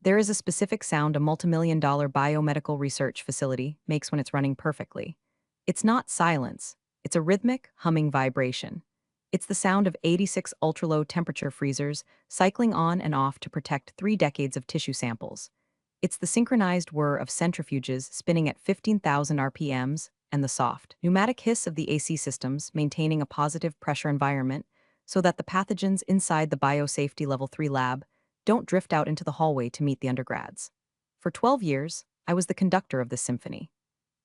There is a specific sound a multimillion-dollar biomedical research facility makes when it's running perfectly. It's not silence, it's a rhythmic, humming vibration. It's the sound of 86 ultra-low temperature freezers cycling on and off to protect 3 decades of tissue samples. It's the synchronized whir of centrifuges spinning at 15,000 RPMs and the soft, pneumatic hiss of the AC systems maintaining a positive pressure environment so that the pathogens inside the biosafety level 3 lab don't drift out into the hallway to meet the undergrads. For 12 years, I was the conductor of this symphony.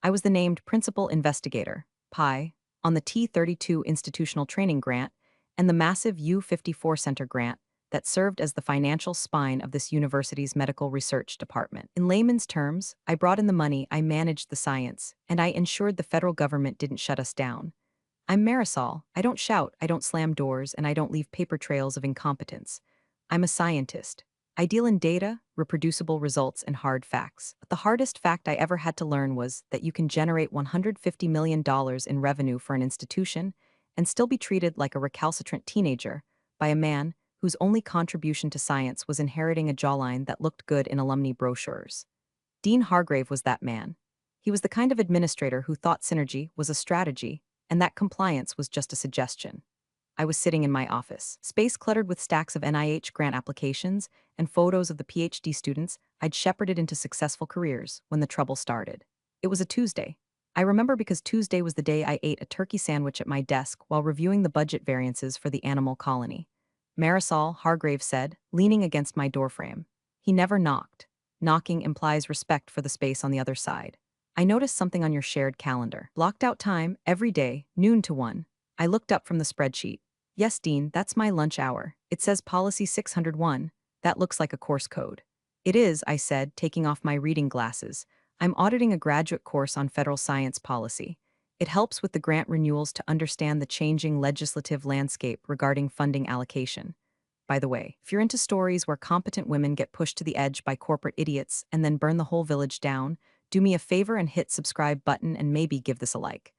I was the named principal investigator, PI, on the T32 institutional training grant and the massive U54 Center grant that served as the financial spine of this university's medical research department. In layman's terms, I brought in the money, I managed the science, and I ensured the federal government didn't shut us down. I'm Marisol. I don't shout, I don't slam doors, and I don't leave paper trails of incompetence. I'm a scientist. I deal in data, reproducible results, and hard facts. But the hardest fact I ever had to learn was that you can generate $150 million in revenue for an institution and still be treated like a recalcitrant teenager by a man whose only contribution to science was inheriting a jawline that looked good in alumni brochures. Dean Hargrave was that man. He was the kind of administrator who thought synergy was a strategy and that compliance was just a suggestion. I was sitting in my office, space cluttered with stacks of NIH grant applications and photos of the PhD students I'd shepherded into successful careers when the trouble started. It was a Tuesday. I remember because Tuesday was the day I ate a turkey sandwich at my desk while reviewing the budget variances for the animal colony. Marisol, Hargrave said, leaning against my doorframe. He never knocked. Knocking implies respect for the space on the other side. I noticed something on your shared calendar. Blocked out time, every day, noon to 1. I looked up from the spreadsheet. Yes, Dean, that's my lunch hour. It says Policy 601. That looks like a course code. It is, I said, taking off my reading glasses. I'm auditing a graduate course on federal science policy. It helps with the grant renewals to understand the changing legislative landscape regarding funding allocation. By the way, if you're into stories where competent women get pushed to the edge by corporate idiots and then burn the whole village down, do me a favor and hit subscribe button and maybe give this a like.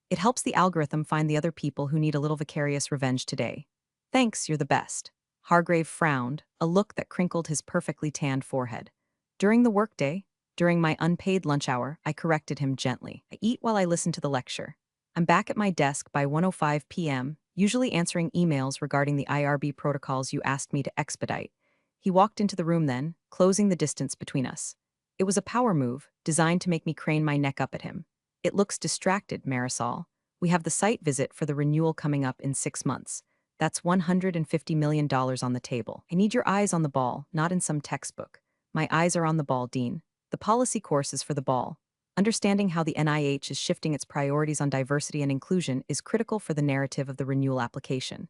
It helps the algorithm find the other people who need a little vicarious revenge today. Thanks, you're the best. Hargrave frowned, a look that crinkled his perfectly tanned forehead. During the workday, during my unpaid lunch hour, I corrected him gently. I eat while I listen to the lecture. I'm back at my desk by 1:05 p.m., usually answering emails regarding the IRB protocols you asked me to expedite. He walked into the room then, closing the distance between us. It was a power move, designed to make me crane my neck up at him. It looks distracted, Marisol. We have the site visit for the renewal coming up in 6 months. That's $150 million on the table. I need your eyes on the ball, not in some textbook. My eyes are on the ball, Dean. The policy course is for the ball. Understanding how the NIH is shifting its priorities on diversity and inclusion is critical for the narrative of the renewal application.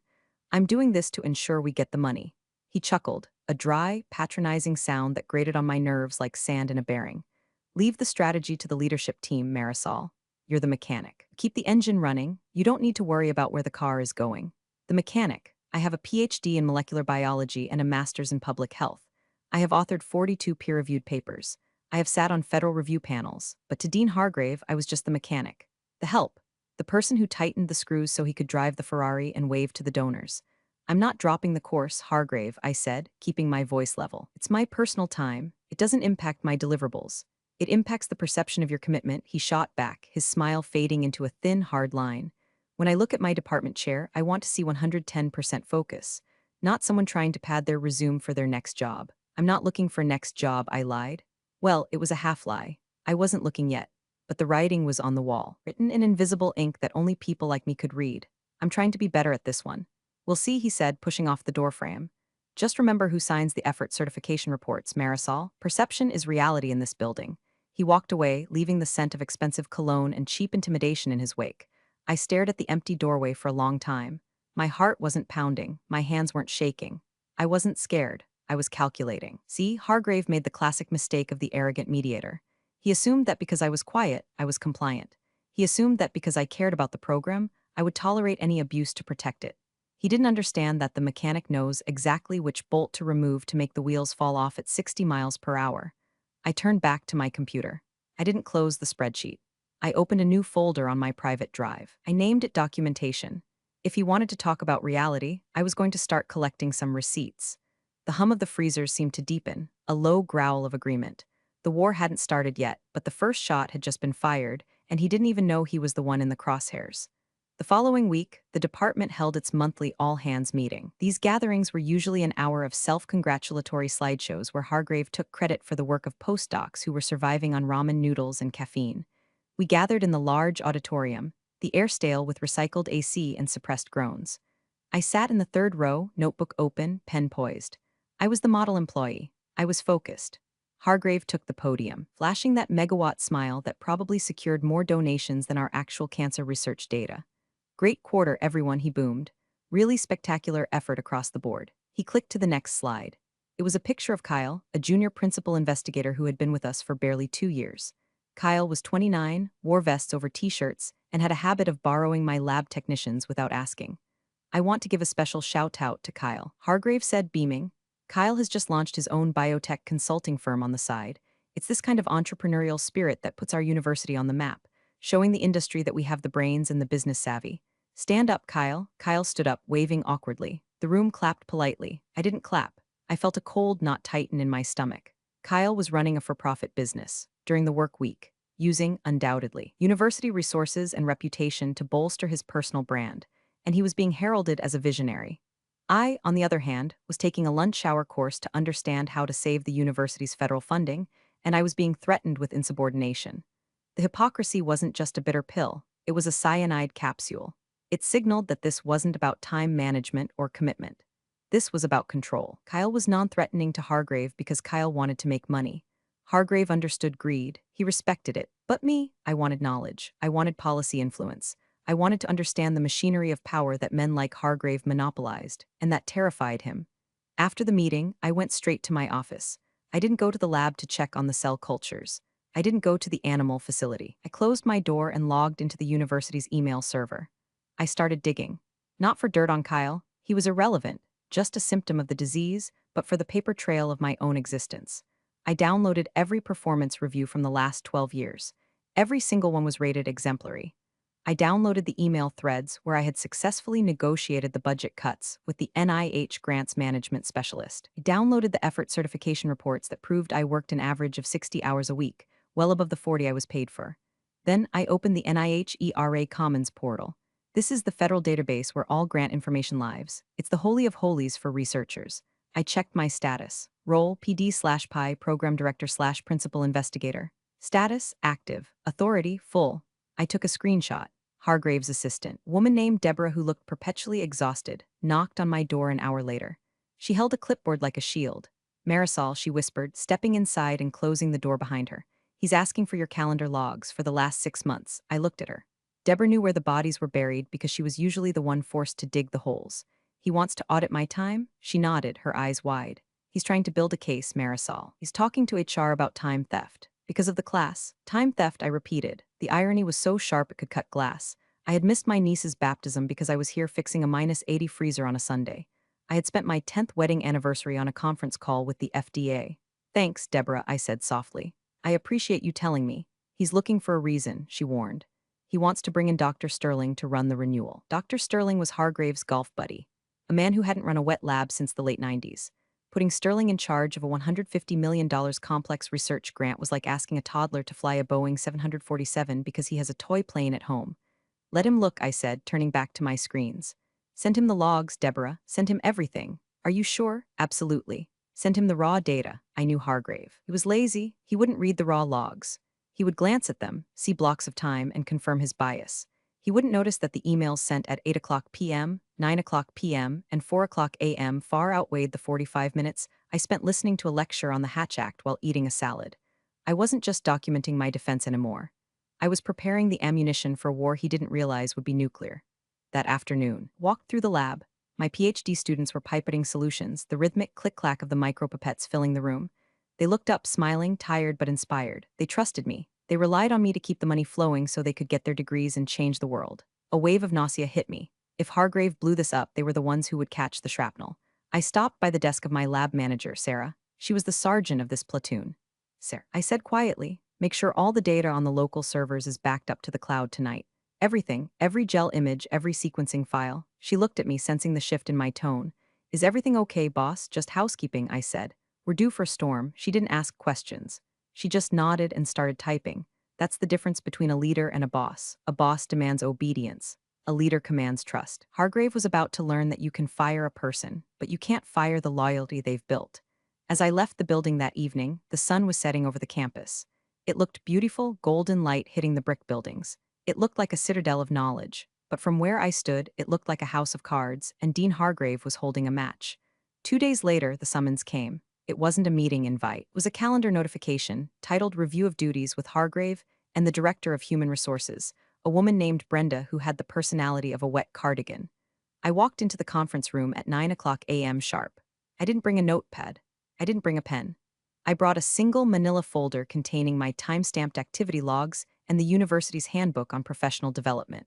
I'm doing this to ensure we get the money. He chuckled, a dry, patronizing sound that grated on my nerves like sand in a bearing. Leave the strategy to the leadership team, Marisol. You're the mechanic. Keep the engine running. You don't need to worry about where the car is going. The mechanic. I have a PhD in molecular biology and a master's in public health. I have authored 42 peer-reviewed papers. I have sat on federal review panels, but to Dean Hargrave, I was just the mechanic. The help. The person who tightened the screws so he could drive the Ferrari and wave to the donors. I'm not dropping the course, Hargrave, I said, keeping my voice level. It's my personal time. It doesn't impact my deliverables. It impacts the perception of your commitment, he shot back, his smile fading into a thin, hard line. When I look at my department chair, I want to see 110% focus, not someone trying to pad their resume for their next job. I'm not looking for next job, I lied. Well, it was a half lie. I wasn't looking yet, but the writing was on the wall, written in invisible ink that only people like me could read. I'm trying to be better at this one. We'll see, he said, pushing off the doorframe. Just remember who signs the effort certification reports, Marisol. Perception is reality in this building. He walked away, leaving the scent of expensive cologne and cheap intimidation in his wake. I stared at the empty doorway for a long time. My heart wasn't pounding, my hands weren't shaking. I wasn't scared, I was calculating. See, Hargrave made the classic mistake of the arrogant mediator. He assumed that because I was quiet, I was compliant. He assumed that because I cared about the program, I would tolerate any abuse to protect it. He didn't understand that the mechanic knows exactly which bolt to remove to make the wheels fall off at 60 miles per hour. I turned back to my computer. I didn't close the spreadsheet. I opened a new folder on my private drive. I named it Documentation. If he wanted to talk about reality, I was going to start collecting some receipts. The hum of the freezers seemed to deepen, a low growl of agreement. The war hadn't started yet, but the first shot had just been fired, and he didn't even know he was the one in the crosshairs. The following week, the department held its monthly all-hands meeting. These gatherings were usually an hour of self-congratulatory slideshows where Hargrave took credit for the work of postdocs who were surviving on ramen noodles and caffeine. We gathered in the large auditorium, the air stale with recycled AC and suppressed groans. I sat in the third row, notebook open, pen poised. I was the model employee. I was focused. Hargrave took the podium, flashing that megawatt smile that probably secured more donations than our actual cancer research data. Great quarter, everyone, he boomed. Really spectacular effort across the board. He clicked to the next slide. It was a picture of Kyle, a junior principal investigator who had been with us for barely 2 years. Kyle was 29, wore vests over t-shirts, and had a habit of borrowing my lab technicians without asking. I want to give a special shout-out to Kyle, Hargrave said, beaming. Kyle has just launched his own biotech consulting firm on the side. It's this kind of entrepreneurial spirit that puts our university on the map, showing the industry that we have the brains and the business savvy. Stand up, Kyle. Kyle stood up, waving awkwardly. The room clapped politely. I didn't clap. I felt a cold knot tighten in my stomach. Kyle was running a for-profit business during the work week, using, undoubtedly, university resources and reputation to bolster his personal brand, and he was being heralded as a visionary. I, on the other hand, was taking a lunch hour course to understand how to save the university's federal funding, and I was being threatened with insubordination. The hypocrisy wasn't just a bitter pill, it was a cyanide capsule. It signaled that this wasn't about time management or commitment. This was about control. Kyle was non-threatening to Hargrave because Kyle wanted to make money. Hargrave understood greed. He respected it. But me, I wanted knowledge. I wanted policy influence. I wanted to understand the machinery of power that men like Hargrave monopolized, and that terrified him. After the meeting, I went straight to my office. I didn't go to the lab to check on the cell cultures. I didn't go to the animal facility. I closed my door and logged into the university's email server. I started digging. Not for dirt on Kyle. He was irrelevant, just a symptom of the disease, but for the paper trail of my own existence. I downloaded every performance review from the last 12 years. Every single one was rated exemplary. I downloaded the email threads where I had successfully negotiated the budget cuts with the NIH grants management specialist. I downloaded the effort certification reports that proved I worked an average of 60 hours a week, well above the 40 I was paid for. Then I opened the NIH ERA Commons portal. This is the federal database where all grant information lives. It's the holy of holies for researchers. I checked my status. Role, PD/PI, Program Director/Principal Investigator. Status, active. Authority, full. I took a screenshot. Hargrave's assistant, woman named Deborah who looked perpetually exhausted, knocked on my door an hour later. She held a clipboard like a shield. Marisol, she whispered, stepping inside and closing the door behind her. He's asking for your calendar logs for the last 6 months. I looked at her. Deborah knew where the bodies were buried because she was usually the one forced to dig the holes. He wants to audit my time? She nodded, her eyes wide. He's trying to build a case, Marisol. He's talking to HR about time theft. Because of the class. Time theft, I repeated. The irony was so sharp it could cut glass. I had missed my niece's baptism because I was here fixing a -80 freezer on a Sunday. I had spent my 10th wedding anniversary on a conference call with the FDA. Thanks, Deborah, I said softly. I appreciate you telling me. He's looking for a reason, she warned. He wants to bring in Dr. Sterling to run the renewal. Dr. Sterling was Hargrave's golf buddy, a man who hadn't run a wet lab since the late 90s. Putting Sterling in charge of a $150 million complex research grant was like asking a toddler to fly a Boeing 747 because he has a toy plane at home. Let him look, I said, turning back to my screens. Send him the logs, Deborah. Send him everything. Are you sure? Absolutely. Send him the raw data. I knew Hargrave. He was lazy. He wouldn't read the raw logs. He would glance at them, see blocks of time, and confirm his bias. He wouldn't notice that the emails sent at 8 o'clock p.m., 9 o'clock p.m., and 4 o'clock a.m. far outweighed the 45 minutes I spent listening to a lecture on the Hatch Act while eating a salad. I wasn't just documenting my defense anymore. I was preparing the ammunition for a war he didn't realize would be nuclear. That afternoon, walked through the lab. My PhD students were pipetting solutions, the rhythmic click-clack of the micropipettes filling the room. They looked up, smiling, tired but inspired. They trusted me. They relied on me to keep the money flowing so they could get their degrees and change the world. A wave of nausea hit me. If Hargrave blew this up, they were the ones who would catch the shrapnel. I stopped by the desk of my lab manager, Sarah. She was the sergeant of this platoon. Sarah, I said quietly, make sure all the data on the local servers is backed up to the cloud tonight. Everything, every gel image, every sequencing file. She looked at me, sensing the shift in my tone. Is everything okay, boss? Just housekeeping, I said. We're due for a storm. She didn't ask questions. She just nodded and started typing. That's the difference between a leader and a boss. A boss demands obedience. A leader commands trust. Hargrave was about to learn that you can fire a person, but you can't fire the loyalty they've built. As I left the building that evening, the sun was setting over the campus. It looked beautiful, golden light hitting the brick buildings. It looked like a citadel of knowledge. But from where I stood, it looked like a house of cards, and Dean Hargrave was holding a match. 2 days later, the summons came. It wasn't a meeting invite. It was a calendar notification, titled Review of Duties with Hargrave and the Director of Human Resources, a woman named Brenda who had the personality of a wet cardigan. I walked into the conference room at 9 a.m. sharp. I didn't bring a notepad. I didn't bring a pen. I brought a single manila folder containing my time-stamped activity logs and the university's handbook on professional development.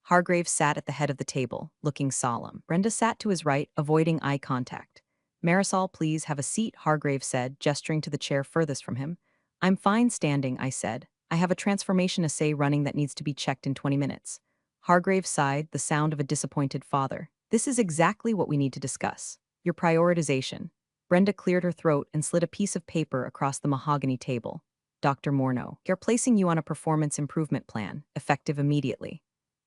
Hargrave sat at the head of the table, looking solemn. Brenda sat to his right, avoiding eye contact. Marisol, please have a seat, Hargrave said, gesturing to the chair furthest from him. I'm fine standing, I said. I have a transformation essay running that needs to be checked in 20 minutes. Hargrave sighed, the sound of a disappointed father. This is exactly what we need to discuss. Your prioritization. Brenda cleared her throat and slid a piece of paper across the mahogany table. Dr. Morneau, you're placing you on a performance improvement plan, effective immediately.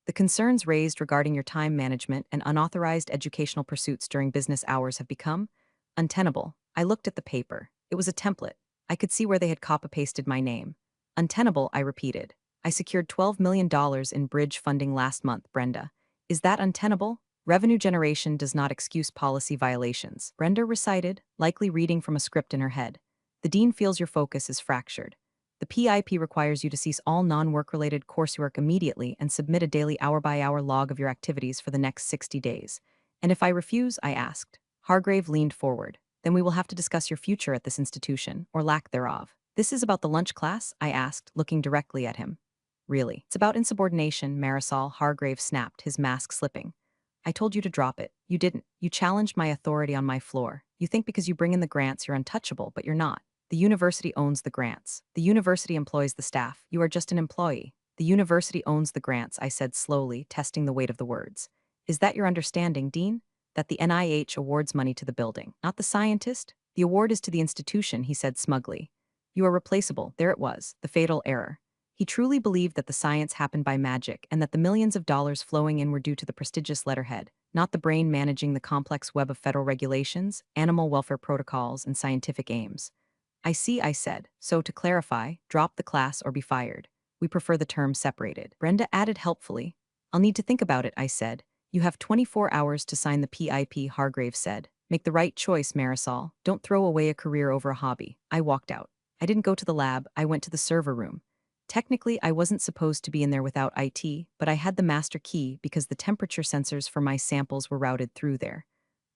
The concerns raised regarding your time management and unauthorized educational pursuits during business hours have become untenable. I looked at the paper. It was a template. I could see where they had copy-pasted my name. Untenable, I repeated. I secured $12 million in bridge funding last month, Brenda. Is that untenable? Revenue generation does not excuse policy violations, Brenda recited, likely reading from a script in her head. The dean feels your focus is fractured. The PIP requires you to cease all non-work-related coursework immediately and submit a daily hour-by-hour log of your activities for the next 60 days. And if I refuse, I asked. Hargrave leaned forward. Then we will have to discuss your future at this institution, or lack thereof. This is about the lunch class? I asked, looking directly at him. Really? It's about insubordination, Marisol, Hargrave snapped, his mask slipping. I told you to drop it. You didn't. You challenged my authority on my floor. You think because you bring in the grants you're untouchable, but you're not. The university owns the grants. The university employs the staff. You are just an employee. The university owns the grants, I said slowly, testing the weight of the words. Is that your understanding, Dean? That the NIH awards money to the building, not the scientist? The award is to the institution, he said smugly. You are replaceable. There it was, the fatal error. He truly believed that the science happened by magic and that the millions of dollars flowing in were due to the prestigious letterhead, not the brain managing the complex web of federal regulations, animal welfare protocols, and scientific aims. I see, I said. So to clarify, drop the class or be fired. We prefer the term separated. Brenda added helpfully. I'll need to think about it, I said. You have 24 hours to sign the PIP, Hargrave said. Make the right choice, Marisol. Don't throw away a career over a hobby. I walked out. I didn't go to the lab, I went to the server room. Technically, I wasn't supposed to be in there without IT, but I had the master key because the temperature sensors for my samples were routed through there.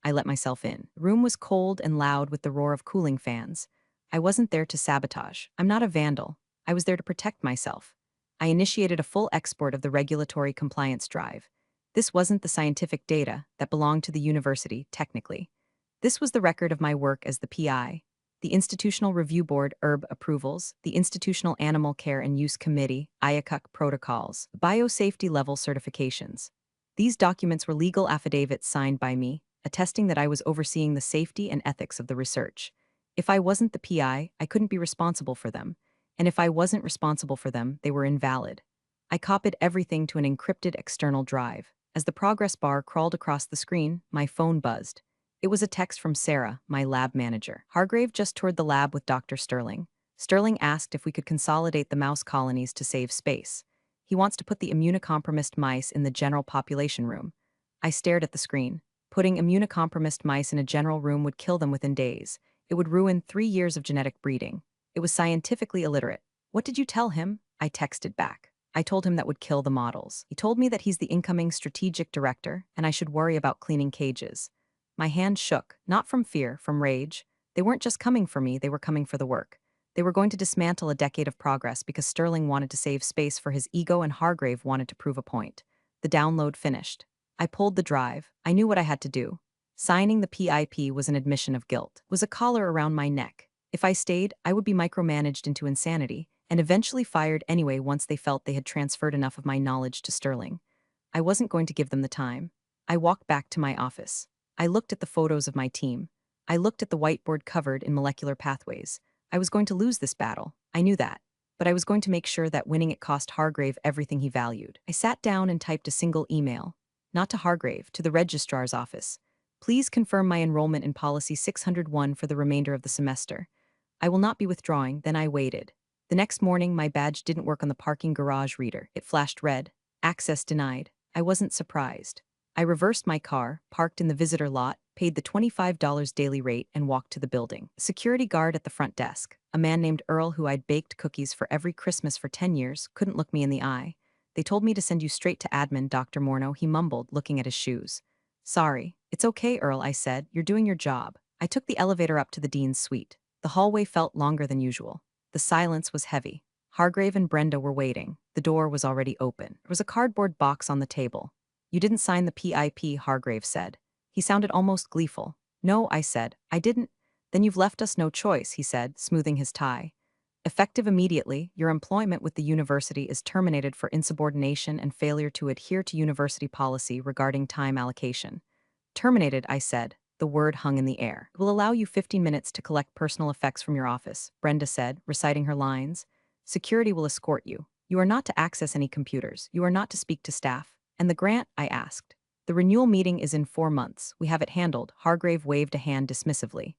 I let myself in. The room was cold and loud with the roar of cooling fans. I wasn't there to sabotage. I'm not a vandal. I was there to protect myself. I initiated a full export of the regulatory compliance drive. This wasn't the scientific data that belonged to the university, technically. This was the record of my work as the PI, the Institutional Review Board approvals, the Institutional Animal Care and Use Committee AITA protocols, biosafety level certifications. These documents were legal affidavits signed by me, attesting that I was overseeing the safety and ethics of the research. If I wasn't the PI, I couldn't be responsible for them. And if I wasn't responsible for them, they were invalid. I copied everything to an encrypted external drive. As the progress bar crawled across the screen, my phone buzzed. It was a text from Sarah, my lab manager. Hargrave just toured the lab with Dr. Sterling. Sterling asked if we could consolidate the mouse colonies to save space. He wants to put the immunocompromised mice in the general population room. I stared at the screen. Putting immunocompromised mice in a general room would kill them within days. It would ruin 3 years of genetic breeding. It was scientifically illiterate. What did you tell him? I texted back. I told him that would kill the models. He told me that he's the incoming strategic director and I should worry about cleaning cages. My hand shook, not from fear, from rage. They weren't just coming for me, they were coming for the work. They were going to dismantle a decade of progress because Sterling wanted to save space for his ego and Hargrave wanted to prove a point. The download finished. I pulled the drive. I knew what I had to do. Signing the PIP was an admission of guilt, was a collar around my neck. If I stayed, I would be micromanaged into insanity, and eventually fired anyway once they felt they had transferred enough of my knowledge to Sterling. I wasn't going to give them the time. I walked back to my office. I looked at the photos of my team. I looked at the whiteboard covered in molecular pathways. I was going to lose this battle. I knew that. But I was going to make sure that winning it cost Hargrave everything he valued. I sat down and typed a single email. Not to Hargrave, to the registrar's office. Please confirm my enrollment in policy 601 for the remainder of the semester. I will not be withdrawing. Then I waited. The next morning, my badge didn't work on the parking garage reader. It flashed red. Access denied. I wasn't surprised. I reversed my car, parked in the visitor lot, paid the $25 daily rate, and walked to the building. A security guard at the front desk, a man named Earl who I'd baked cookies for every Christmas for 10 years, couldn't look me in the eye. They told me to send you straight to admin, Dr. Morneau, he mumbled, looking at his shoes. Sorry. It's okay, Earl, I said. You're doing your job. I took the elevator up to the dean's suite. The hallway felt longer than usual. The silence was heavy. Hargrave and Brenda were waiting. The door was already open. There was a cardboard box on the table. You didn't sign the PIP, Hargrave said. He sounded almost gleeful. No, I said. I didn't. Then you've left us no choice, he said, smoothing his tie. Effective immediately, your employment with the university is terminated for insubordination and failure to adhere to university policy regarding time allocation. Terminated, I said. The word hung in the air. It will allow you 15 minutes to collect personal effects from your office, Brenda said, reciting her lines. Security will escort you. You are not to access any computers. You are not to speak to staff. And the grant? I asked. The renewal meeting is in 4 months. We have it handled. Hargrave waved a hand dismissively.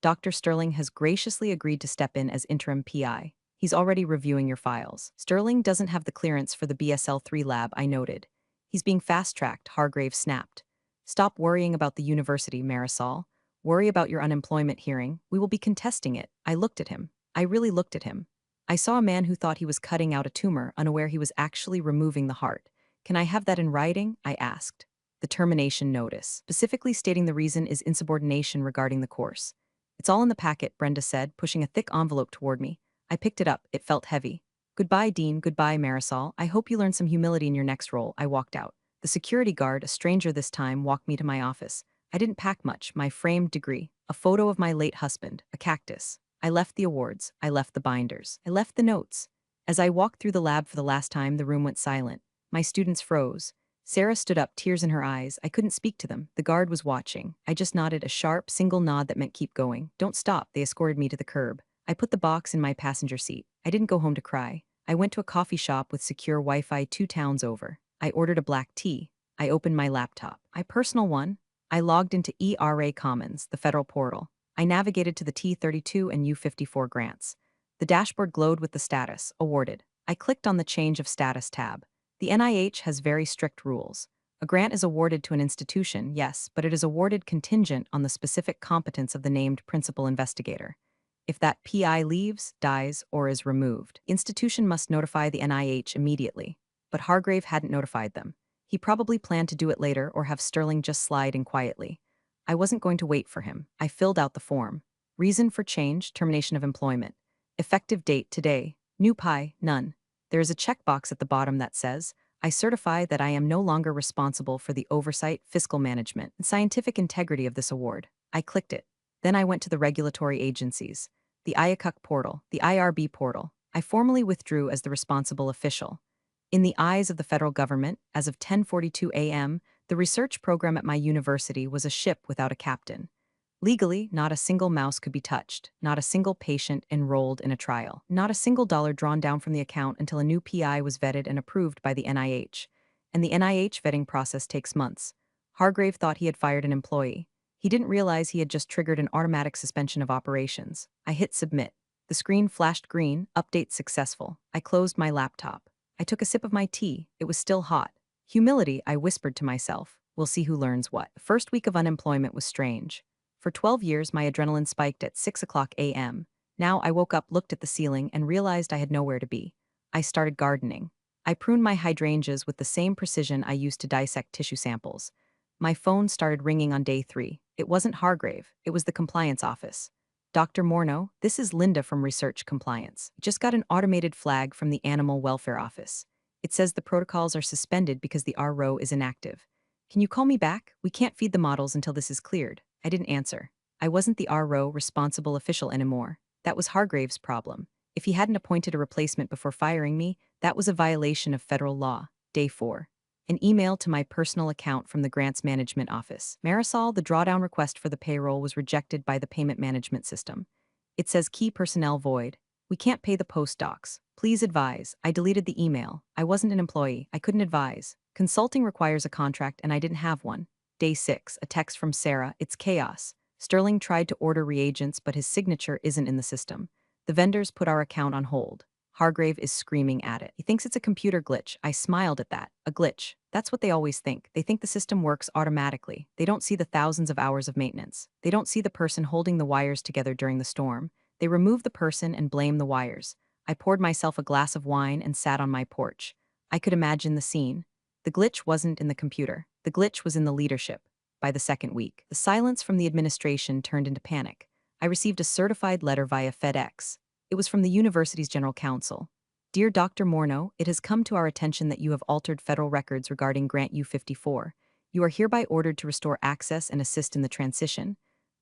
Dr. Sterling has graciously agreed to step in as interim PI. He's already reviewing your files. Sterling doesn't have the clearance for the BSL-3 lab, I noted. He's being fast-tracked, Hargrave snapped. Stop worrying about the university, Marisol. Worry about your unemployment hearing. We will be contesting it. I looked at him. I really looked at him. I saw a man who thought he was cutting out a tumor, unaware he was actually removing the heart. Can I have that in writing? I asked. The termination notice, specifically stating the reason is insubordination regarding the course. It's all in the packet, Brenda said, pushing a thick envelope toward me. I picked it up. It felt heavy. Goodbye, Dean. Goodbye, Marisol. I hope you learn some humility in your next role. I walked out. The security guard, a stranger this time, walked me to my office. I didn't pack much, my framed degree, a photo of my late husband, a cactus. I left the awards. I left the binders. I left the notes. As I walked through the lab for the last time, the room went silent. My students froze. Sarah stood up, tears in her eyes. I couldn't speak to them. The guard was watching. I just nodded, a sharp, single nod that meant keep going. Don't stop. They escorted me to the curb. I put the box in my passenger seat. I didn't go home to cry. I went to a coffee shop with secure Wi-Fi 2 towns over. I ordered a black tea. I opened my laptop. My personal one. I logged into ERA Commons, the federal portal. I navigated to the T32 and U54 grants. The dashboard glowed with the status, awarded. I clicked on the Change of Status tab. The NIH has very strict rules. A grant is awarded to an institution, yes, but it is awarded contingent on the specific competence of the named principal investigator. If that PI leaves, dies, or is removed, the institution must notify the NIH immediately. But Hargrave hadn't notified them. He probably planned to do it later or have Sterling just slide in quietly. I wasn't going to wait for him. I filled out the form. Reason for change, termination of employment. Effective date today. New PI, none. There is a checkbox at the bottom that says, I certify that I am no longer responsible for the oversight, fiscal management, and scientific integrity of this award. I clicked it. Then I went to the regulatory agencies, the AITA portal, the IRB portal. I formally withdrew as the responsible official. In the eyes of the federal government, as of 10:42 a.m., the research program at my university was a ship without a captain. Legally, not a single mouse could be touched, not a single patient enrolled in a trial, not a single dollar drawn down from the account until a new PI was vetted and approved by the NIH. And the NIH vetting process takes months. Hargrave thought he had fired an employee. He didn't realize he had just triggered an automatic suspension of operations. I hit submit. The screen flashed green, update successful. I closed my laptop. I took a sip of my tea. It was still hot. Humility, I whispered to myself. We'll see who learns what. The first week of unemployment was strange. For 12 years, my adrenaline spiked at 6 o'clock a.m. Now I woke up, looked at the ceiling, and realized I had nowhere to be. I started gardening. I pruned my hydrangeas with the same precision I used to dissect tissue samples. My phone started ringing on day 3. It wasn't Hargrave. It was the compliance office. Dr. Morneau, this is Linda from Research Compliance. Just got an automated flag from the Animal Welfare Office. It says the protocols are suspended because the RO is inactive. Can you call me back? We can't feed the models until this is cleared. I didn't answer. I wasn't the RO responsible official anymore. That was Hargrave's problem. If he hadn't appointed a replacement before firing me, that was a violation of federal law. Day 4. An email to my personal account from the Grants Management Office. Marisol, the drawdown request for the payroll was rejected by the payment management system. It says key personnel void. We can't pay the postdocs. Please advise. I deleted the email. I wasn't an employee. I couldn't advise. Consulting requires a contract and I didn't have one. Day 6, a text from Sarah. It's chaos. Sterling tried to order reagents, but his signature isn't in the system. The vendors put our account on hold. Hargrave is screaming at it. He thinks it's a computer glitch. I smiled at that. A glitch. That's what they always think. They think the system works automatically. They don't see the thousands of hours of maintenance. They don't see the person holding the wires together during the storm. They remove the person and blame the wires. I poured myself a glass of wine and sat on my porch. I could imagine the scene. The glitch wasn't in the computer. The glitch was in the leadership. By the second week, the silence from the administration turned into panic. I received a certified letter via FedEx. It was from the university's general counsel. Dear Dr. Morneau, it has come to our attention that you have altered federal records regarding Grant U-54. You are hereby ordered to restore access and assist in the transition.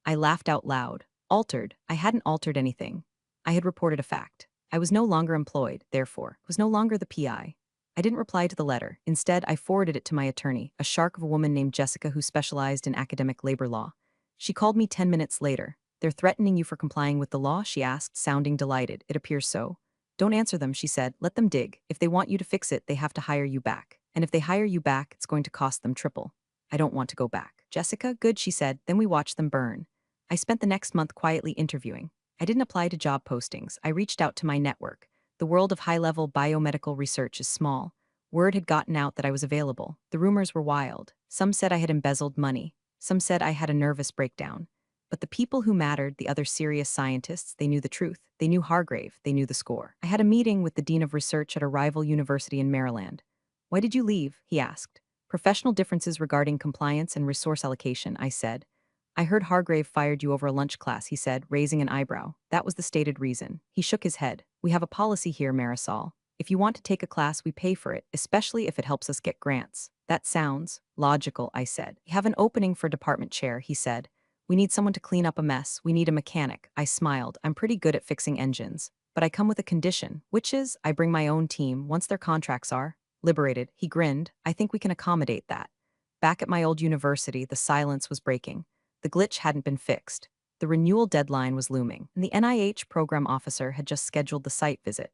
I laughed out loud. Altered? I hadn't altered anything. I had reported a fact. I was no longer employed, therefore, was no longer the PI. I didn't reply to the letter. Instead, I forwarded it to my attorney, a shark of a woman named Jessica who specialized in academic labor law. She called me 10 minutes later. They're threatening you for complying with the law? She asked, sounding delighted. It appears so. Don't answer them, she said. Let them dig. If they want you to fix it, they have to hire you back. And if they hire you back, it's going to cost them triple. I don't want to go back. Jessica, good, she said. Then we watched them burn. I spent the next month quietly interviewing. I didn't apply to job postings. I reached out to my network. The world of high-level biomedical research is small. Word had gotten out that I was available. The rumors were wild. Some said I had embezzled money. Some said I had a nervous breakdown. But the people who mattered, the other serious scientists, they knew the truth. They knew Hargrave. They knew the score. I had a meeting with the dean of research at a rival university in Maryland. Why did you leave? He asked. Professional differences regarding compliance and resource allocation, I said. I heard Hargrave fired you over a lunch class, he said, raising an eyebrow. That was the stated reason. He shook his head. We have a policy here, Marisol. If you want to take a class, we pay for it, especially if it helps us get grants. That sounds logical, I said. We have an opening for department chair, he said. We need someone to clean up a mess. We need a mechanic. I smiled. I'm pretty good at fixing engines. But I come with a condition, which is I bring my own team once their contracts are liberated. He grinned. I think we can accommodate that. Back at my old university, the silence was breaking. The glitch hadn't been fixed. The renewal deadline was looming, and the NIH program officer had just scheduled the site visit.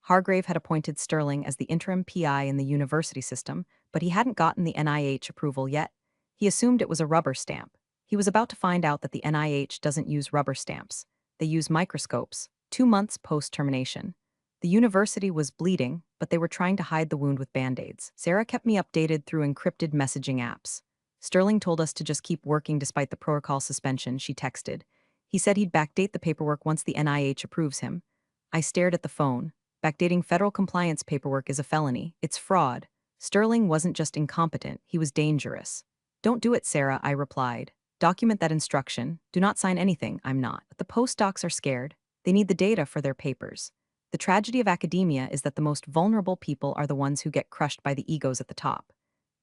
Hargrave had appointed Sterling as the interim PI in the university system, but he hadn't gotten the NIH approval yet. He assumed it was a rubber stamp. He was about to find out that the NIH doesn't use rubber stamps. They use microscopes, 2 months post-termination. The university was bleeding, but they were trying to hide the wound with Band-Aids. Sarah kept me updated through encrypted messaging apps. Sterling told us to just keep working despite the protocol suspension, she texted. He said he'd backdate the paperwork once the NIH approves him. I stared at the phone. Backdating federal compliance paperwork is a felony. It's fraud. Sterling wasn't just incompetent, he was dangerous. Don't do it, Sarah, I replied. Document that instruction. Do not sign anything. I'm not. But the postdocs are scared. They need the data for their papers. The tragedy of academia is that the most vulnerable people are the ones who get crushed by the egos at the top.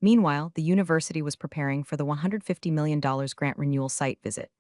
Meanwhile, the university was preparing for the $150 million grant renewal site visit.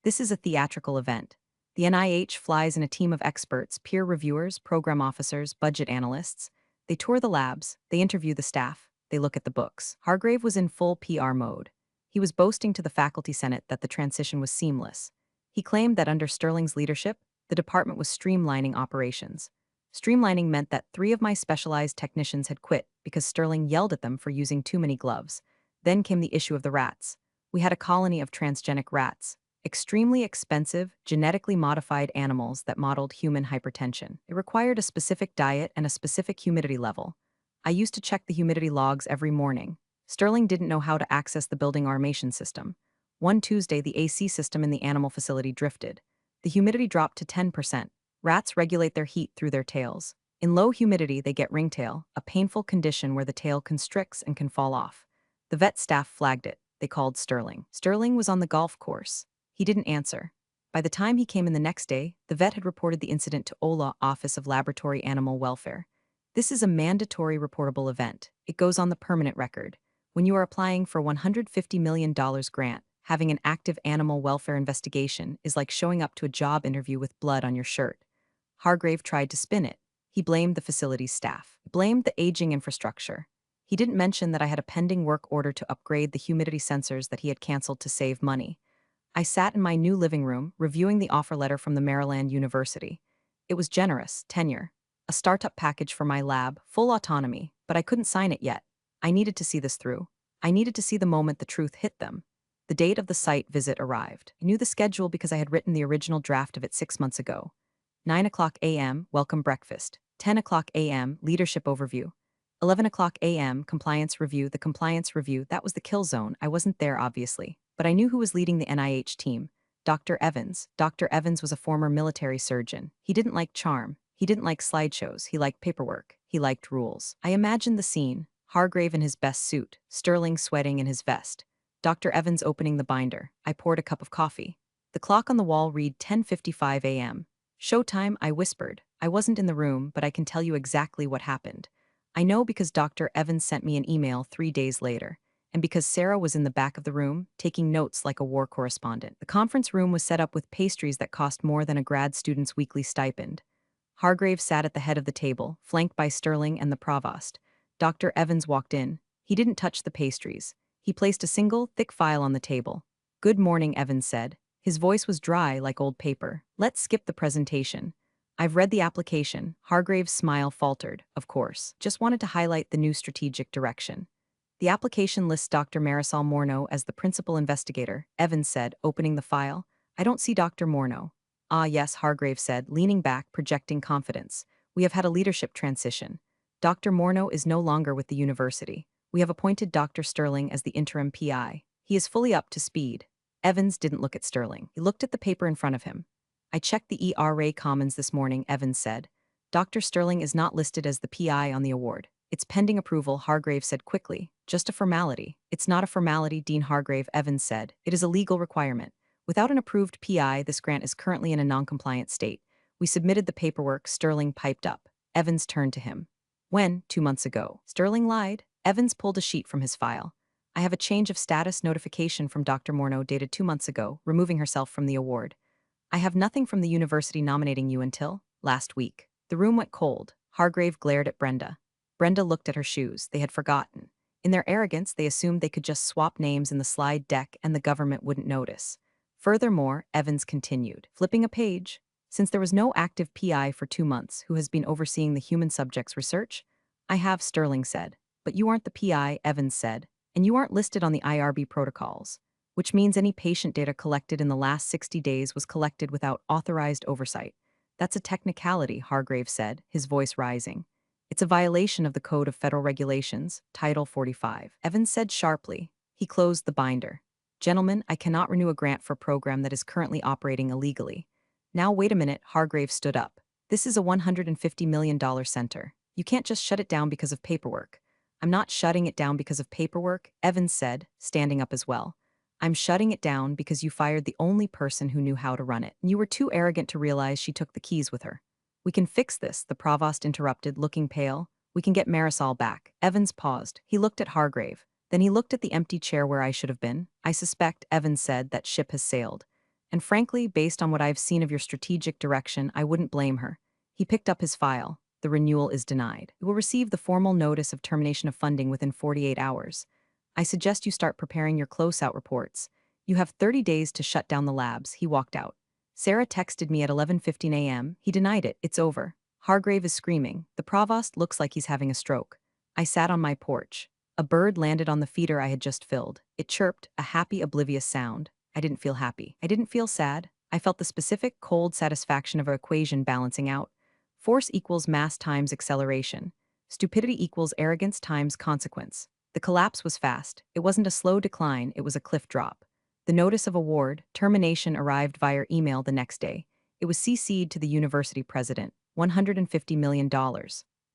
This is a theatrical event. The NIH flies in a team of experts, peer reviewers, program officers, budget analysts. They tour the labs, they interview the staff, they look at the books. Hargrave was in full PR mode. He was boasting to the faculty senate that the transition was seamless. He claimed that under Sterling's leadership, the department was streamlining operations. Streamlining meant that 3 of my specialized technicians had quit because Sterling yelled at them for using too many gloves. Then came the issue of the rats. We had a colony of transgenic rats, extremely expensive, genetically modified animals that modeled human hypertension. It required a specific diet and a specific humidity level. I used to check the humidity logs every morning. Sterling didn't know how to access the building automation system. One Tuesday, the AC system in the animal facility drifted. The humidity dropped to 10%. Rats regulate their heat through their tails. In low humidity, they get ringtail, a painful condition where the tail constricts and can fall off. The vet staff flagged it. They called Sterling. Sterling was on the golf course. He didn't answer. By the time he came in the next day, the vet had reported the incident to OLA, Office of Laboratory Animal Welfare. This is a mandatory reportable event. It goes on the permanent record. When you are applying for $150 million grant, having an active animal welfare investigation is like showing up to a job interview with blood on your shirt. Hargrave tried to spin it. He blamed the facility's staff, blamed the aging infrastructure. He didn't mention that I had a pending work order to upgrade the humidity sensors that he had canceled to save money. I sat in my new living room, reviewing the offer letter from the Maryland University. It was generous, tenure, a startup package for my lab, full autonomy, but I couldn't sign it yet. I needed to see this through. I needed to see the moment the truth hit them. The date of the site visit arrived. I knew the schedule because I had written the original draft of it 6 months ago. 9 o'clock a.m., welcome breakfast. 10 o'clock a.m., leadership overview. 11 o'clock a.m., compliance review. The compliance review, that was the kill zone. I wasn't there, obviously. But I knew who was leading the NIH team. Dr. Evans. Dr. Evans was a former military surgeon. He didn't like charm. He didn't like slideshows. He liked paperwork. He liked rules. I imagined the scene. Hargrave in his best suit. Sterling sweating in his vest. Dr. Evans opening the binder. I poured a cup of coffee. The clock on the wall read 10:55 a.m. Showtime, I whispered. I wasn't in the room, but I can tell you exactly what happened. I know because Dr. Evans sent me an email 3 days later, and because Sarah was in the back of the room, taking notes like a war correspondent. The conference room was set up with pastries that cost more than a grad student's weekly stipend. Hargrave sat at the head of the table, flanked by Sterling and the provost. Dr. Evans walked in. He didn't touch the pastries. He placed a single, thick file on the table. "Good morning," Evans said. His voice was dry like old paper. "Let's skip the presentation. I've read the application." Hargrave's smile faltered. "Of course. Just wanted to highlight the new strategic direction." "The application lists Dr. Marisol Morneau as the principal investigator," Evans said, opening the file. "I don't see Dr. Morneau." "Ah, yes," Hargrave said, leaning back, projecting confidence. "We have had a leadership transition. Dr. Morneau is no longer with the university. We have appointed Dr. Sterling as the interim PI. He is fully up to speed." Evans didn't look at Sterling. He looked at the paper in front of him. "I checked the ERA Commons this morning," Evans said. "Dr. Sterling is not listed as the PI on the award. It's pending approval," Hargrave said quickly. "Just a formality." "It's not a formality," Dean Hargrave, Evans said. "It is a legal requirement. Without an approved PI, this grant is currently in a non-compliant state. We submitted the paperwork," Sterling piped up. Evans turned to him. "When?" "2 months ago." Sterling lied. Evans pulled a sheet from his file. "I have a change of status notification from Dr. Morneau dated 2 months ago, removing herself from the award. I have nothing from the university nominating you until last week." The room went cold. Hargrave glared at Brenda. Brenda looked at her shoes. They had forgotten. In their arrogance, they assumed they could just swap names in the slide deck and the government wouldn't notice. Furthermore, Evans continued, flipping a page. "Since there was no active PI for 2 months who has been overseeing the human subjects research, I have," Sterling said. "But you aren't the PI," Evans said, "and you aren't listed on the IRB protocols, which means any patient data collected in the last 60 days was collected without authorized oversight." "That's a technicality," Hargrave said, his voice rising. "It's a violation of the Code of Federal Regulations, Title 45. Evans said sharply. He closed the binder. "Gentlemen, I cannot renew a grant for a program that is currently operating illegally." "Now wait a minute," Hargrave stood up. "This is a $150 million center. You can't just shut it down because of paperwork." "I'm not shutting it down because of paperwork," Evans said, standing up as well. "I'm shutting it down because you fired the only person who knew how to run it. You were too arrogant to realize she took the keys with her." "We can fix this," the provost interrupted, looking pale. "We can get Marisol back." Evans paused. He looked at Hargrave. Then he looked at the empty chair where I should have been. "I suspect," Evans said, "that ship has sailed. And frankly, based on what I've seen of your strategic direction, I wouldn't blame her." He picked up his file. "The renewal is denied. You will receive the formal notice of termination of funding within 48 hours. I suggest you start preparing your close-out reports. You have 30 days to shut down the labs." He walked out. "Sarah texted me at 11:15 a.m. He denied it. It's over." Hargrave is screaming. "The provost looks like he's having a stroke." I sat on my porch. A bird landed on the feeder I had just filled. It chirped, a happy, oblivious sound. I didn't feel happy. I didn't feel sad. I felt the specific, cold satisfaction of an equation balancing out. Force equals mass times acceleration. Stupidity equals arrogance times consequence. The collapse was fast. It wasn't a slow decline, it was a cliff drop. The notice of award, termination, arrived via email the next day. It was CC'd to the university president. $150 million.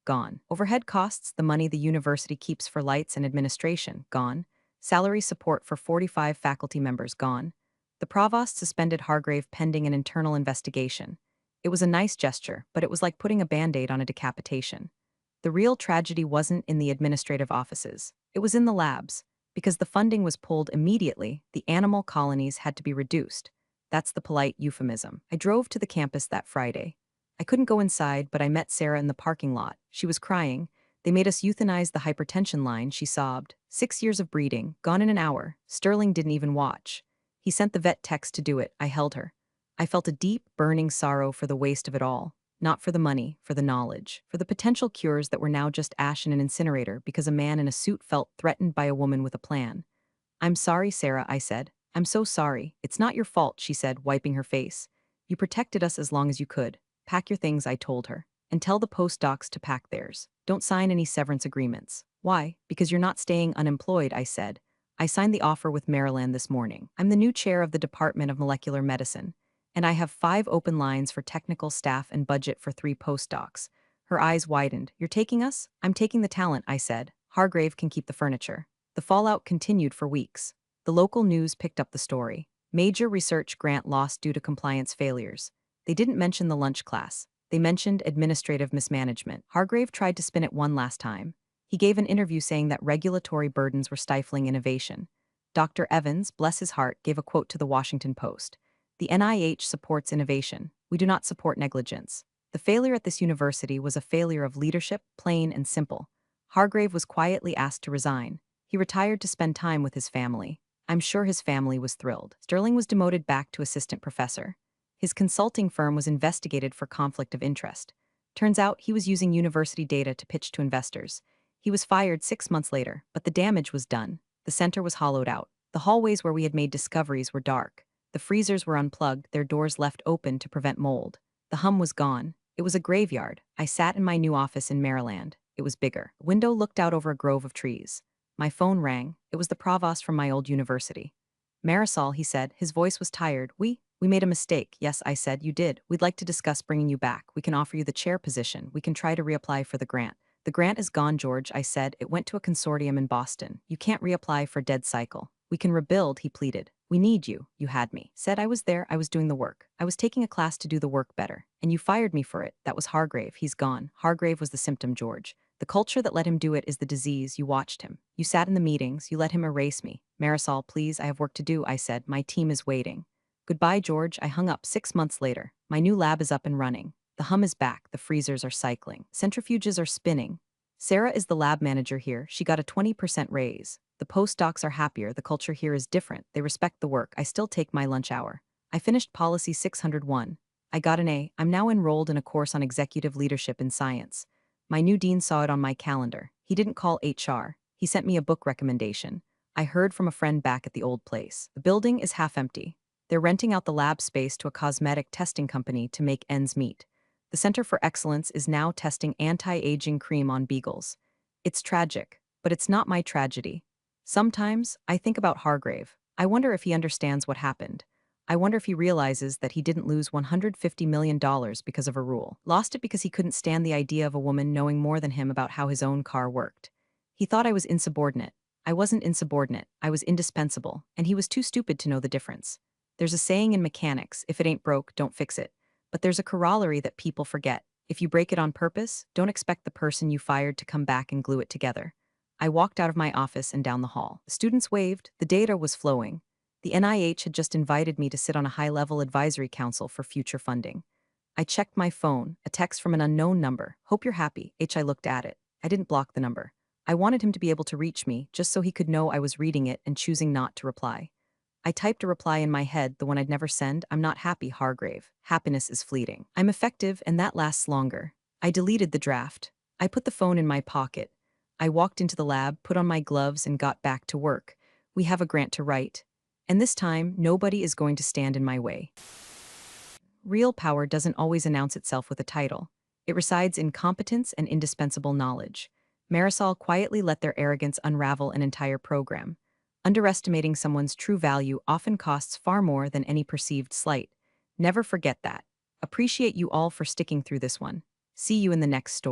Gone. Overhead costs, the money the university keeps for lights and administration. Gone. Salary support for 45 faculty members. Gone. The provost suspended Hargrave pending an internal investigation. It was a nice gesture, but it was like putting a Band-Aid on a decapitation. The real tragedy wasn't in the administrative offices. It was in the labs. Because the funding was pulled immediately, the animal colonies had to be reduced. That's the polite euphemism. I drove to the campus that Friday. I couldn't go inside, but I met Sarah in the parking lot. She was crying. They made us euthanize the hypertension line, she sobbed. 6 years of breeding, gone in an hour. Sterling didn't even watch. He sent the vet text to do it. I held her. I felt a deep, burning sorrow for the waste of it all. Not for the money, for the knowledge, for the potential cures that were now just ash in an incinerator because a man in a suit felt threatened by a woman with a plan. I'm sorry, Sarah, I said. I'm so sorry. It's not your fault, she said, wiping her face. You protected us as long as you could. Pack your things, I told her. And tell the postdocs to pack theirs. Don't sign any severance agreements. Why? Because you're not staying unemployed, I said. I signed the offer with Maryland this morning. I'm the new chair of the Department of Molecular Medicine. And I have 5 open lines for technical staff and budget for 3 postdocs. Her eyes widened. You're taking us? I'm taking the talent, I said. Hargrave can keep the furniture. The fallout continued for weeks. The local news picked up the story. Major research grant lost due to compliance failures. They didn't mention the lunch class. They mentioned administrative mismanagement. Hargrave tried to spin it one last time. He gave an interview saying that regulatory burdens were stifling innovation. Dr. Evans, bless his heart, gave a quote to the Washington Post. The NIH supports innovation. We do not support negligence. The failure at this university was a failure of leadership, plain and simple. Hargrave was quietly asked to resign. He retired to spend time with his family. I'm sure his family was thrilled. Sterling was demoted back to assistant professor. His consulting firm was investigated for conflict of interest. Turns out he was using university data to pitch to investors. He was fired 6 months later, but the damage was done. The center was hollowed out. The hallways where we had made discoveries were dark. The freezers were unplugged, their doors left open to prevent mold. The hum was gone. It was a graveyard. I sat in my new office in Maryland. It was bigger. A window looked out over a grove of trees. My phone rang. It was the provost from my old university. Marisol, he said. His voice was tired. We made a mistake. Yes, I said. You did. We'd like to discuss bringing you back. We can offer you the chair position. We can try to reapply for the grant. The grant is gone, George, I said. It went to a consortium in Boston. You can't reapply for dead cycle. We can rebuild, he pleaded. We need you. You had me. Said I was there. I was doing the work. I was taking a class to do the work better. And you fired me for it. That was Hargrave. He's gone. Hargrave was the symptom, George. The culture that let him do it is the disease. You watched him. You sat in the meetings. You let him erase me. Marisol, please, I have work to do, I said. My team is waiting. Goodbye, George. I hung up 6 months later. My new lab is up and running. The hum is back. The freezers are cycling. Centrifuges are spinning. Sarah is the lab manager here. She got a 20% raise. The postdocs are happier. The culture here is different. They respect the work. I still take my lunch hour. I finished Policy 601. I got an A. I'm now enrolled in a course on executive leadership in science. My new dean saw it on my calendar. He didn't call HR. He sent me a book recommendation. I heard from a friend back at the old place. The building is half empty. They're renting out the lab space to a cosmetic testing company to make ends meet. The Center for Excellence is now testing anti-aging cream on beagles. It's tragic, but it's not my tragedy. Sometimes, I think about Hargrave. I wonder if he understands what happened. I wonder if he realizes that he didn't lose $150 million because of a rule. Lost it because he couldn't stand the idea of a woman knowing more than him about how his own car worked. He thought I was insubordinate. I wasn't insubordinate. I was indispensable, and he was too stupid to know the difference. There's a saying in mechanics, if it ain't broke, don't fix it. But there's a corollary that people forget. If you break it on purpose, don't expect the person you fired to come back and glue it together. I walked out of my office and down the hall. The students waved. The data was flowing. The NIH had just invited me to sit on a high-level advisory council for future funding. I checked my phone, a text from an unknown number. Hope you're happy. I looked at it. I didn't block the number. I wanted him to be able to reach me, just so he could know I was reading it and choosing not to reply. I typed a reply in my head, the one I'd never send. I'm not happy, Hargrave. Happiness is fleeting. I'm effective, and that lasts longer. I deleted the draft. I put the phone in my pocket. I walked into the lab, put on my gloves, and got back to work. We have a grant to write. And this time, nobody is going to stand in my way. Real power doesn't always announce itself with a title. It resides in competence and indispensable knowledge. Marisol quietly let their arrogance unravel an entire program. Underestimating someone's true value often costs far more than any perceived slight. Never forget that. Appreciate you all for sticking through this one. See you in the next story.